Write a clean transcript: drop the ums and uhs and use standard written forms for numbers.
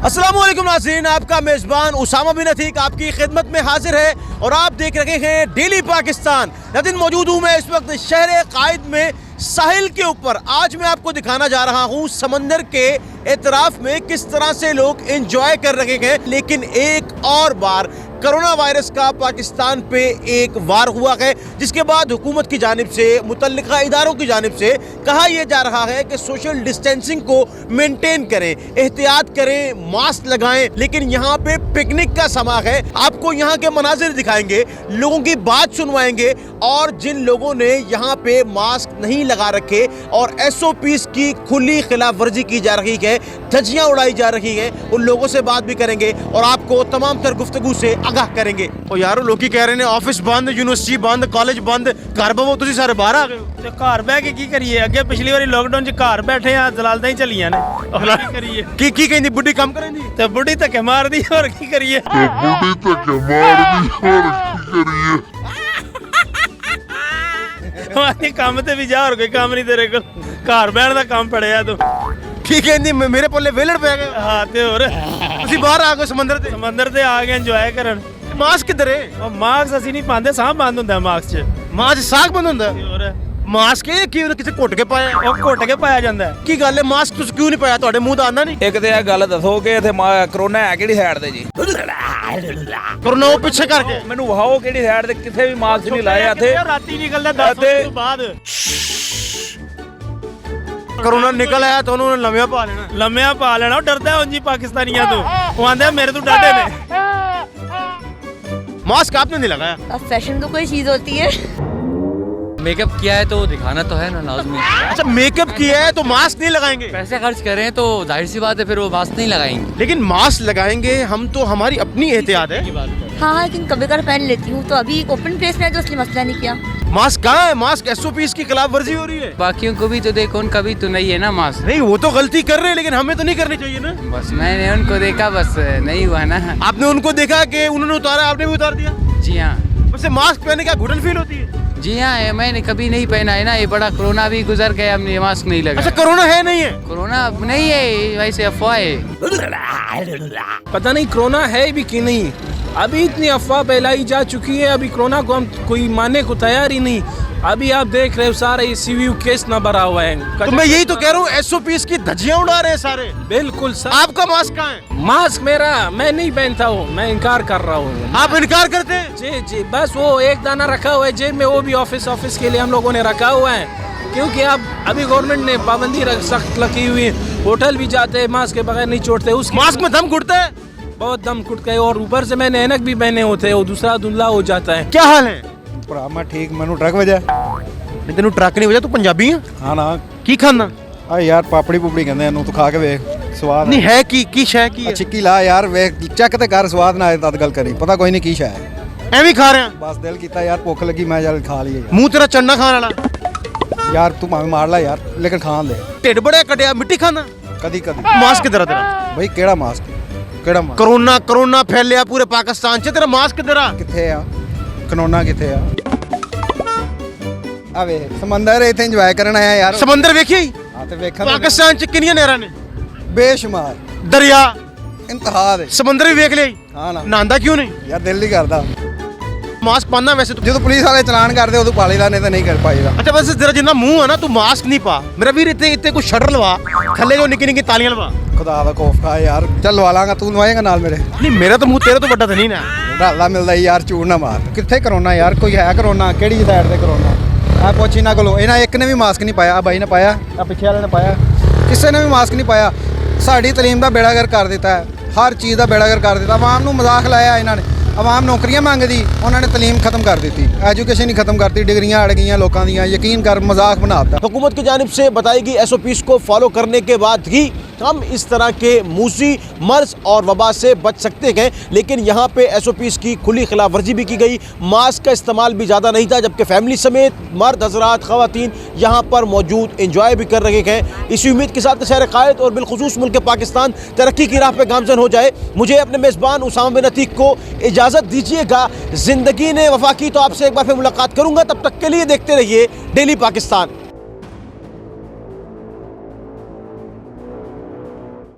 अस्सलामुअलैकुम नाज़रीन, आपका मेज़बान उसामा बिन अतीक आपकी खिदमत में हाजिर है और आप देख रहे हैं डेली पाकिस्तान। नाज़रीन, मौजूद हूँ मैं इस वक्त शहर कायद में साहिल के ऊपर। आज मैं आपको दिखाना जा रहा हूँ समंदर के एतराफ में किस तरह से लोग एंजॉय कर रहे हैं। लेकिन एक और बार कोरोना वायरस का पाकिस्तान पे एक वार हुआ है, जिसके बाद हुकूमत की जानिब से मुतल्लिका इदारों की जानिब से कहा यह जा रहा है कि सोशल डिस्टेंसिंग को मेंटेन करें, एहतियात करें, मास्क लगाएं। लेकिन यहाँ पे पिकनिक का समा है, आपको यहाँ के मनाजिर दिखाएंगे, लोगों की बात सुनवाएंगे और जिन लोगों ने यहाँ पे मास्क नहीं लगा रखे और SOPs की खुली खिलाफ वर्जी की जा रही है, धज्जियां उड़ाई जा रही है, उन लोगों से बात भी करेंगे और आपको तमाम तर गुफ्तगू से आगाह करेंगे। और यारो लोग कह रहे हैं ऑफिस बंद, यूनिवर्सिटी बंद, कॉलेज बंद, घर बवो तुसी सारे बाहर आ गए हो। ਤੇ ਘਰ ਬਹਿ ਕੇ ਕੀ ਕਰੀਏ? ਅੱਗੇ ਪਿਛਲੀ ਵਾਰੀ ਲੋਕਡਾਊਨ 'ਚ ਘਰ ਬੈਠੇ ਆ, ਦਲਾਲਤਾਂ ਹੀ ਚੱਲੀਆਂ ਨੇ। ਕੀ ਕਰੀਏ? ਕੀ ਕਹਿੰਦੀ ਬੁੱਢੀ ਕੰਮ ਕਰੇਂਦੀ ਤੇ ਬੁੱਢੀ ਧੱਕੇ ਮਾਰਦੀ, ਹੋਰ ਕੀ ਕਰੀਏ? ਮਾਨੀ ਕੰਮ ਤੇ ਵੀ ਜਾ, ਹੋਰ ਕੋਈ ਕੰਮ ਨਹੀਂ ਤੇਰੇ ਕੋਲ, ਘਰ ਬਹਿਣ ਦਾ ਕੰਮ ਫੜਿਆ ਤੂੰ। ਕੀ ਕਹਿੰਦੀ ਮੇਰੇ ਪੱਲੇ ਵੇਲੜ ਪੈ ਗਏ। ਹਾਂ ਤੇ ਹੋਰ ਤੁਸੀਂ ਬਾਹਰ ਆ ਗਏ ਸਮੁੰਦਰ ਤੇ। ਸਮੁੰਦਰ ਤੇ ਆ ਗਏ ਇੰਜੋਏ ਕਰਨ। ਮਾਸਕ ਕਿੱਧਰ ਹੈ? ਉਹ ਮਾਸਕ ਅਸੀਂ ਨਹੀਂ ਪਾਉਂਦੇ, ਸਾਹ ਬੰਦ ਹੁੰਦਾ ਮਾਸਕ 'ਚ। ਮਾਸਕ ਸਾਗ ਬੰਦ ਹੁੰਦਾ ਤੇ ਹੋਰ ਮਾਸਕ ਇਹ ਕੀ ਕਿਸੇ ਘੁੱਟ ਕੇ ਪਾਇਆ? ਉਹ ਘੁੱਟ ਕੇ ਪਾਇਆ ਜਾਂਦਾ। ਕੀ ਗੱਲ ਹੈ, ਮਾਸਕ ਤੁਸੀਂ ਕਿਉਂ ਨਹੀਂ ਪਾਇਆ? ਤੁਹਾਡੇ ਮੂੰਹ ਦਾ ਆਉਂਦਾ ਨਹੀਂ? ਇੱਕ ਤੇ ਇਹ ਗੱਲ ਦੱਸੋ ਕਿ ਇੱਥੇ ਕਰੋਨਾ ਹੈ ਕਿਹੜੀ ਸਾਈਡ ਤੇ ਜੀ? ਕਰੋਨਾ ਉਹ ਪਿੱਛੇ ਕਰਕੇ ਮੈਨੂੰ ਵਹਾਓ ਕਿਹੜੀ ਸਾਈਡ ਤੇ, ਕਿੱਥੇ ਵੀ ਮਾਸਕ ਨਹੀਂ ਲਾਇਆ ਇੱਥੇ। ਰਾਤੀ ਨਿਕਲਦਾ 10 ਵਜੇ ਤੋਂ ਬਾਅਦ। ਕਰੋਨਾ ਨਿਕਲ ਆਇਆ ਤਾਂ ਉਹਨੂੰ ਲੰਮਿਆਂ ਪਾ ਲੈਣਾ। ਲੰਮਿਆਂ ਪਾ ਲੈਣਾ। ਉਹ ਡਰਦਾ ਉਂਝ ਹੀ ਪਾਕਿस्तानियों ਤੋਂ। ਉਹ ਆਂਦੇ ਮੇਰੇ ਤੋਂ ਡਾਢੇ ਨੇ। मास्क आपने नहीं लगाया? अब फैशन तो कोई चीज होती है। मेकअप किया है तो दिखाना तो है ना लाजमी। अच्छा, मेकअप किया है तो मास्क नहीं लगाएंगे? पैसे खर्च कर रहे हैं तो जाहिर सी बात है फिर वो मास्क नहीं लगाएंगे। लेकिन मास्क लगाएंगे हम तो, हमारी अपनी एहतियात है। हाँ, लेकिन कभी कभी पहन लेती हूँ। तो अभी ओपन प्लेस में है तो इसलिए मसला नहीं किया। मास्क कहाँ है? मास्क SOPs की खिलाफ वर्जी हो रही है। बाकियों को भी तो देखो, उनका भी तो नहीं है ना मास्क। नहीं, वो तो गलती कर रहे हैं लेकिन हमें तो नहीं करनी चाहिए ना। बस मैंने उनको देखा, बस नहीं हुआ ना। आपने उनको देखा कि उन्होंने उतारा, आपने भी उतार दिया। जी हाँ, वैसे मास्क पहने क्या घुटन फील होती है? जी हाँ, मैंने कभी नहीं पहना है ना। ये बड़ा कोरोना भी गुजर गया, हमने मास्क नहीं लगा। अच्छा, कोरोना है नहीं है? कोरोना नहीं है, वैसे अफवाह है। पता नहीं कोरोना है भी कि नहीं। अभी इतनी अफवाह फैलाई जा चुकी है, अभी कोरोना को हम कोई मानने को तैयार ही नहीं। अभी आप देख रहे हो सारा ये CVU केस न भरा हुआ है। तो मैं यही तो कह रहा हूँ, SOPs की धज्जियां उड़ा रहे हैं सारे। बिल्कुल सर। आपका मास्क कहाँ है? मास्क मेरा मैं नहीं पहनता हूँ, मैं इनकार कर रहा हूँ। आप इनकार करते हैं? जी जी, बस वो एक दाना रखा हुआ है जेब में, वो भी ऑफिस के लिए हम लोगों ने रखा हुआ है। क्योंकि अब अभी गवर्नमेंट ने पाबंदी सख्त लगी हुई है। होटल भी जाते हैं मास्क के बगैर नहीं छोड़ते। उस मास्क में दम घुटता है, बहुत दम घुटता है। और ऊपर से मैंने ऐनक भी पहने होते हैं, वो दूसरा धुंधला हो जाता है। क्या हाल है? ਭਰਾ ਮੈਂ ਠੀਕ, ਮੈਨੂੰ ਟਰੱਕ ਵਜਾ। नहीं तेन ट्रक नहीं वजह, तू पंजाबी है? ਹਾਂ ਨਾ की खाना? ਆ ਯਾਰ ਪਾਪੜੀ ਪੁਪੜੀ ਕਹਿੰਦੇ ਇਹਨੂੰ, ਤੂੰ ਖਾ ਕੇ ਵੇਖ ਸਵਾਦ नहीं है की शय की है? ਚਿੱਕੀ ਲਾ ਯਾਰ, ਵੇਖ ਚੈੱਕ ਤੇ ਕਰ, ਸਵਾਦ ਨਾ ਆਏ ਤਦ ਗੱਲ ਕਰੀ, ਪਤਾ ਕੋਈ ਨਹੀਂ ਕੀ ਸ਼ੈ ਹੈ। ਐਵੇਂ ਖਾ ਰਹੇ ਆ? ਬਸ ਦਿਲ ਕੀਤਾ ਯਾਰ, ਭੁੱਖ ਲੱਗੀ, ਮੈਂ ਚੱਲ ਖਾ ਲਈਏ। ਮੂੰਹ ਤੇਰਾ ਚੰਨਾ ਖਾਣ ਵਾਲਾ। ਯਾਰ ਤੂੰ ਭਾਵੇਂ ਮਾਰ ਲੈ ਯਾਰ, ਲੇਕਿਨ ਖਾਣ ਦੇ। ਢਿੱਡ ਬੜਿਆ ਕੱਢਿਆ, ਮਿੱਟੀ ਖਾਣਾ। ਕਦੀ ਕਦੀ। ਮਾਸਕ ਕਿੱਧਰ ਆ ਤੇਰਾ? ਬਈ ਕਿਹੜਾ ਮਾਸਕ? ਕਿਹੜਾ ਮਾਸਕ? ਕਰੋਨਾ ਫੈਲਿਆ ਪੂਰੇ ਪਾਕਿਸਤਾਨ 'ਚ, ਤੇਰਾ ਮਾਸਕ ਕਿੱਧਰ ਆ? ਕਿੱਥੇ ਆ ਕਾਨੂੰਨਾ, ਕਿੱਥੇ ਆ? ਆ ਵੇ ਸਮੁੰਦਰ ਇੱਥੇ ਇੰਜੋਏ ਕਰਨ ਆਇਆ ਯਾਰ। ਸਮੁੰਦਰ ਵੇਖਿਆ ਹੀ? ਹਾਂ ਤੇ ਵੇਖਾਂ। ਪਾਕਿਸਤਾਨ 'ਚ ਕਿੰਨੀਆਂ ਨਹਿਰਾਂ ਨੇ? ਬੇਸ਼ੁਮਾਰ ਦਰਿਆ, ਇੰਤਹਾ ਦੇ। ਸਮੁੰਦਰ ਵੀ ਵੇਖ ਲਿਆ ਹੀ? ਹਾਂ ਨਾ ਨਹਾਂਦਾ ਕਿਉਂ ਨਹੀਂ? ਯਾਰ ਦਿਲ ਨਹੀਂ ਕਰਦਾ। ਮਾਸਕ ਪਾਣਾ ਵੈਸੇ ਤੂੰ? ਜਦੋਂ ਪੁਲਿਸ ਵਾਲੇ ਚਲਾਨ ਕਰਦੇ ਉਦੋਂ ਪਾ ਲਈਦਾ, ਨਹੀਂ ਤਾਂ ਨਹੀਂ ਕਰ ਪਾਈਦਾ। ਅੱਛਾ, ਵੈਸੇ ਤੇਰਾ ਜਿੰਨਾ ਮੂੰਹ ਆ ਨਾ, ਤੂੰ ਮਾਸਕ ਨਹੀਂ ਪਾ। ਮੇਰਾ ਵੀਰ ਇੱਥੇ ਕੋਈ ਸ਼ਟਰ ਲਵਾ, ਥੱਲੇ ਜੋ ਨਿੱਕੀ ਤਾਲੀਆਂ ਲਵਾ। ਖੁਦਾ ਦਾ ਖੌਫ ਖਾ ਯਾਰ, ਚੱਲ ਲਵਾ ਲਾਂਗਾ, ਤੂੰ ਲਵਾਏਗਾ ਨਾਲ ਮੇਰੇ? ਨਹੀਂ, ਮੇਰਾ ਤਾਂ ਮੂੰਹ ਤੇਰੇ ਤੋਂ ਵੱਡਾ ਤਾਂ ਨਹੀਂ ਨਾ। ਢਾਲਾ ਮਿਲਦਾ ਯਾਰ, ਚੂੜ ਨਾ ਮਾਰ। ਕਿੱਥੇ ਕਰੋਨਾ ਯਾਰ? ਕੋਈ ਹੈ ਕਰੋਨਾ? ਕਿਹੜੀ ਸਾਈਡ ਤੇ ਕਰੋਨਾ? ਆ ਪੁੱਛ ਇਹਨਾਂ ਕੋਲੋਂ। ਇਹਨਾਂ ਇੱਕ ਨੇ ਵੀ ਮਾਸਕ ਨਹੀਂ ਪਾਇਆ। ਆ ਬਾਈ ਨੇ ਪਾਇਆ, ਆ ਪਿੱਛੇ ਵਾਲੇ ਨੇ ਪਾਇਆ, ਕਿਸੇ ਨੇ ਵੀ ਮਾਸਕ ਨਹੀਂ ਪਾਇਆ। ਸਾਡੀ ਤਾਲੀਮ ਦਾ ਬੇੜਾਗਰ ਕਰ ਦਿੱਤਾ ਹੈ, ਹਰ ਚੀਜ਼ ਦਾ ਬੇੜਾਗਰ ਕਰ ਦਿੱਤਾ। ਆਵਾਮ ਨੂੰ ਮਜ਼ਾਕ ਲਾਇਆ ਇਹਨਾਂ ਨੇ। ਆਵਾਮ ਨੌਕਰੀਆਂ ਮੰਗਦੀ, ਉਹਨਾਂ ਨੇ ਤਾਲੀਮ ਖਤਮ कर दी थी, एजुकेशन ही खत्म करती, डिग्रियां अड़ गई लोगों दी, यकीन कर मजाक बनाता। हुकूमत की जानिब से बताई गई SOPs को फॉलो करने के बाद ही हम इस तरह के मूसी मर्ज और वबा से बच सकते हैं। लेकिन यहाँ पे SOPs की खुली खिलाफ वर्जी भी की गई। मास्क का इस्तेमाल भी ज़्यादा नहीं था, जबकि फैमिली समेत मर्द हजरात ख़वातीन यहाँ पर मौजूद इंजॉय भी कर रहे हैं। इसी उम्मीद के साथ शहर कायद और बिलखुसूस मुल्क पाकिस्तान तरक्की की राह पे गामजन हो जाए। मुझे अपने मेज़बान उसामा बिन अतीक को इजाज़त दीजिएगा। ज़िंदगी ने वफा की तो आपसे एक बार फिर मुलाकात करूँगा। तब तक के लिए देखते रहिए डेली पाकिस्तान।